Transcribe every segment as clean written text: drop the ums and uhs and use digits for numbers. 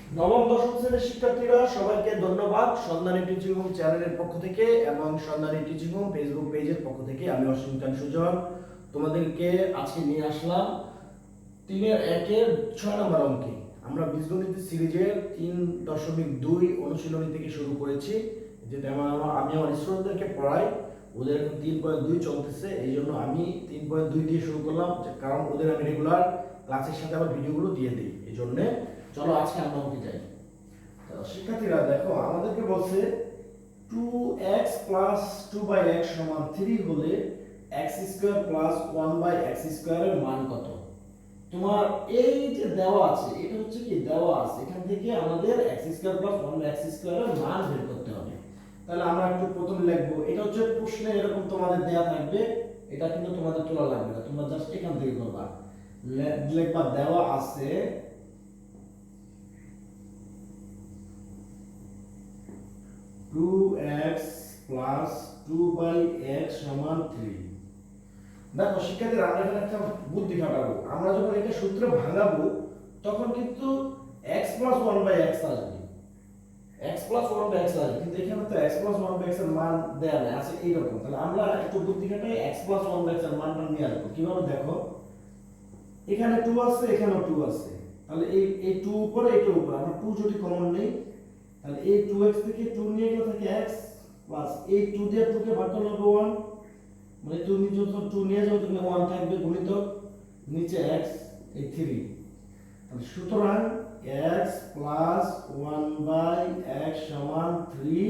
নবম দশম শ্রেণীর শিক্ষার্থীরা সবাইকে ধন্যবাদ। সন্ধানী টিচিং হোম চ্যানেলের পক্ষ থেকে এবং সন্ধানী টিচিং হোম ফেসবুক পেজের পক্ষ থেকে আমি অসীম খান সুজন তোমাদেরকে আজকে নিয়ে আসলাম 3-এর 1-এর 6 নম্বর অঙ্কে। আমরা বীজগণিত সিরিজের 3.2 অনুশীলনী থেকে শুরু করেছি, যেটা আমি আমার স্টুডেন্টদেরকে পড়াই। ওদের এখন 3.2 চলতেছে, এই জন্য আমি 3.2 দিয়ে শুরু করলাম, কারণ ওদের আমি রেগুলার ক্লাসের সাথে আবার ভিডিওগুলো দিয়ে দিই। এই জন্য চলো আজকে আমরা অঙ্কে যাই। শিক্ষার্থীরা দেখো, আমাদেরকে বলছে 2x প্লাস 2/x সমান 3 হলে x স্কয়ার প্লাস 1/x স্কয়ারের মান কত? তোমার এই যে দেওয়া আছে, এটা হচ্ছে কি দেওয়া আছে, এখান থেকে আমাদের x স্কয়ার প্লাস 1/x স্কয়ারের মান বের করতে হবে। তাহলে আমরা একটু প্রথমে লিখব, এটা হচ্ছে প্রশ্নে এরকম তোমাদের দেয়া থাকবে, এটা কিন্তু তোমাদের তোলা লাগবে না, তোমরা জাস্ট এখান থেকে করবা। লিখবা দেওয়া আছে 2x প্লাস 2/x সমান 3। দেখো শিক্ষার্থীরা, আমরা এখানে একটা বুদ্ধি খাটাবো। আমরা যখন এটা সূত্র ভাঙাবো তখন কিন্তু x প্লাস 1/x আসবে, x প্লাস 1/x আসবে, কিন্তু এখানে তো x প্লাস 1/x এর মান দেয়া নেই, আছে এইরকম। তাহলে আমরা একটু বুদ্ধি খাটাই x প্লাস 1/x এর মানটা নিয়ে আসবো। কিভাবে দেখো, এখানে 2 আছে, এখানেও 2 আছে, তাহলে এই 2 উপরে এটা উপরে, আমরা 2 যদি কমন নেই তাহলে এই 2x থেকে 2 নিয়ে গেলে থাকে x প্লাস এই 2 দিয়ে 2 কে ভাগ করলে হবে 1, মানে তুমি যখন 2 নিয়ে যাও তুমি 1 থাকবে গুণিতক নিচে x এই 3। তাহলে সুতরাং x প্লাস 1/x সমান 3।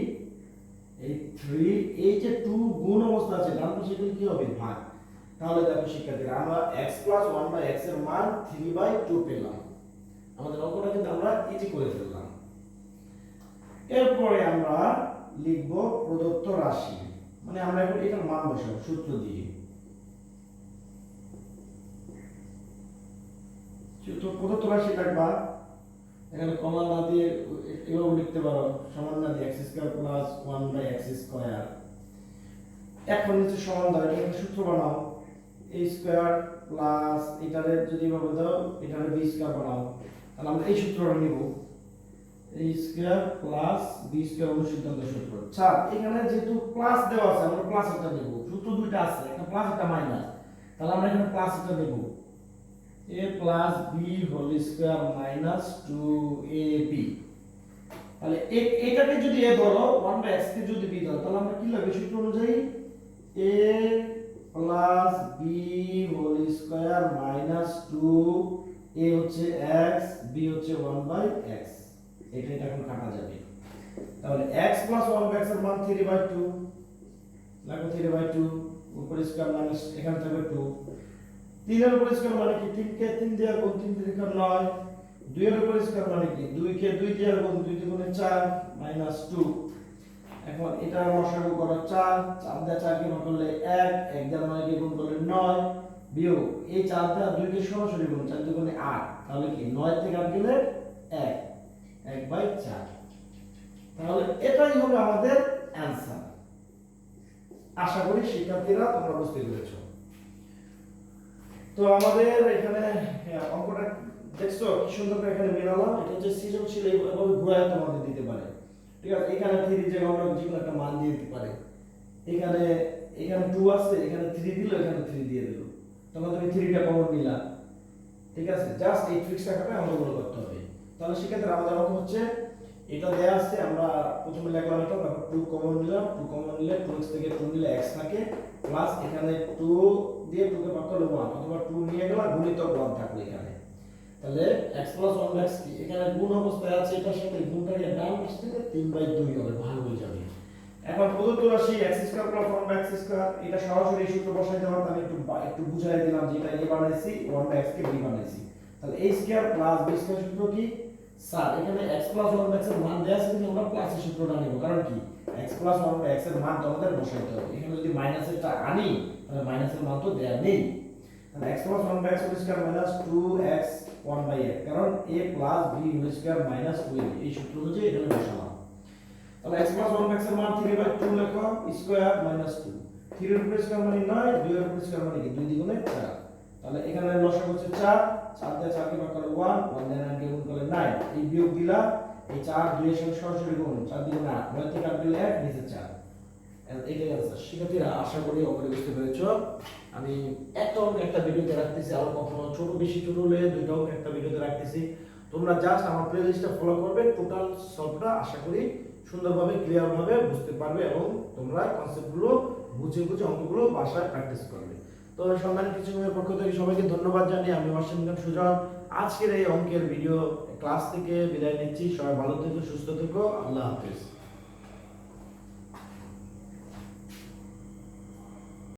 এই 3 এই যে 2 গুণ অবস্থা আছে, ডান পাশে গেলে কি হবে ভাগ। তাহলে দেখো শিক্ষার্থীরা, আমরা x প্লাস 1/x এর মান 3/2 পেলাম। আমাদের অঙ্কটা কিন্তু আমরা ইজি করে ফেললাম। এরপরে আমরা লিখব প্রদত্ত রাশি, মানে আমরা এখন এটার মান বসাবো সূত্র দিয়ে। তো প্রদত্ত রাশি লিখবা, এখানে কমা না দিয়ে এভাবে লিখতে পারো, সমান না দিয়ে x square plus 1/x square. এখন নিচে সমান দাও, এটা সূত্র বানাও, a স্কয়ার প্লাস এটারে যদি এভাবে দাও এটারে b স্কয়ার বানাও। তাহলে আমরা এই সূত্রটা নিব, a square plus b square অনুসিদ্ধান্ত সূত্র। আচ্ছা, এখানে যেহেতু প্লাস দেওয়া আছে আমরা প্লাস এটা দেব, সূত্র দুইটা আছে, একটা প্লাস একটা মাইনাস, তাহলে আমরা এখানে প্লাস এটা দেব, a plus b whole square minus 2ab। তাহলে এটাকে যদি a ধরো 1/x কে যদি b ধরো, তাহলে আমরা কি লিখব সূত্র অনুযায়ী a plus b whole square minus 2, a হচ্ছে x, b হচ্ছে 1/x। এটা এখন কাটা যাবে। তাহলে x প্লাস 1/x এর মান 3/2, লাগবে 3/2 উপরে স্কয়ার মাইনাস এখানে থাকবে 2। 3 এর উপরে স্কয়ার মানে কি 3 কে 3 দিয়ে গুণ, 3 3 = 9। 2 এর উপরে স্কয়ার মানে কি 2 কে 2 দিয়ে গুণ, 2 2 4 মাইনাস 2। এখন এটা লসাগু করো 4, 4 দিয়ে 4 কে ভাগ করলে 1, 1 দিয়ে 9 কে গুণ করলে 9, বিয়োগ এই 4 দিয়ে 2 কে সরাসরি গুণ, 4 2 8, তাহলে কি 9 থেকে 8 গেলে 1, 1/4। তাহলে এটাই হবে আমাদের অ্যানসার। আশা করি শিক্ষার্থীরা তোমরা বুঝতে পেরেছো। তো আমাদের এখানে অঙ্কটা দেখছো কি সুন্দর করে এখানে মেলালাম, এটা হচ্ছে সৃজনশীল, এইভাবে ঘোরায় তোমাদের দিতে পারে। ঠিক আছে, এখানে 3 জায়গায় আমরা যে কোনো একটা মান দিয়ে দিতে পারে। এখানে এখানে 2 আছে, এখানে 3 দিল, এখানে 3 দিয়ে দিল, তখন তুমি 3টা কমন নিলা। ঠিক আছে, জাস্ট এই ট্রিক্সটা করে আমাদের মনে করতে হবে। তাহলে সেক্ষেত্রে আমাদের অঙ্ক হচ্ছে এটা দেয়া আছে, আমরা প্রথমে লিখলাম এটা, তারপর 2 কমন নিলাম, 2 কমন নিলে 2x থেকে 2 নিলে x থাকে, প্লাস এখানে 2 দিয়ে 2 কে ভাগ করলে 1, অথবা 2 নিয়ে গেলাম গুণিতক 1 থাকলো এখানে। তাহলে x প্লাস 1/x কি এখানে গুণ অবস্থায় আছে, এটার সাথে গুণটাকে ডান পাশ থেকে 3/2 হবে, ভাগ হয়ে যাবে। এখন প্রদত্ত রাশি x square plus 1/x square, এটা সরাসরি এই সূত্র বসাইতে পারতাম, আমি একটু বুঝাই দিলাম যে এটা a বানাইছি, 1/x কে b বানাইছি। তাহলে a square plus b square সূত্র কি স্যার, এখানে x প্লাস 1/x এর মান দেয়া আছে, কিন্তু আমরা প্লাসের সূত্রটা নিব, কারণ কি x প্লাস 1/x এর মান তোমাদের বসাইতে হবে। এখানে যদি মাইনাসেরটা আনি তাহলে মাইনাসের মান তো দেয়া নেই। তাহলে x plus 1/x whole square minus 2x 1/x, কারণ a plus b whole square minus 2ab, এই সূত্র অনুযায়ী এখানে বসালাম। তাহলে x প্লাস 1/x এর মান 3/2 লেখো, স্কয়ার মাইনাস 2, 3 এর উপরে স্কয়ার মানে 9, 2 এর উপরে স্কয়ার মানে কি 2 দ্বিগুণে 4। তাহলে এখানে লসাগু হচ্ছে 4, 4 দিয়ে 4 কে ভাগ করলে 1, 1 দিয়ে 9 কে গুণ করলে 9, এই বিয়োগ দিলা, এই 4 2 এর সাথে সরাসরি গুণ, 4 দিয়ে 8, 9 থেকে 8 দিলে 1, নিচে 4। এটাই आंसर। শিক্ষার্থীরা আশা করি অঙ্কটা বুঝতে পেরেছো। আমি একটা অঙ্ক একটা ভিডিওতে রাখতেছি, আর কখনো ছোট বেশি ছোট হলে দুইটা অঙ্ক একটা ভিডিওতে রাখতেছি। তোমরা জাস্ট আমার প্লেলিস্টটা ফলো করবে, টোটাল সলভটা আশা করি সুন্দরভাবে ক্লিয়ার ভাবে বুঝতে পারবে এবং তোমরা কনসেপ্টগুলো বুঝে বুঝে অঙ্কগুলো বাসায় প্র্যাকটিস করবে। তো সম্মানিত টিচারের পক্ষ থেকে সবাইকে ধন্যবাদ জানিয়ে আমি অসীম খান সুজন আজকের এই অঙ্কের ভিডিও ক্লাস থেকে বিদায় নিচ্ছি। সবাই ভালো থেকো, সুস্থ থেকো, আল্লাহ হাফেজ।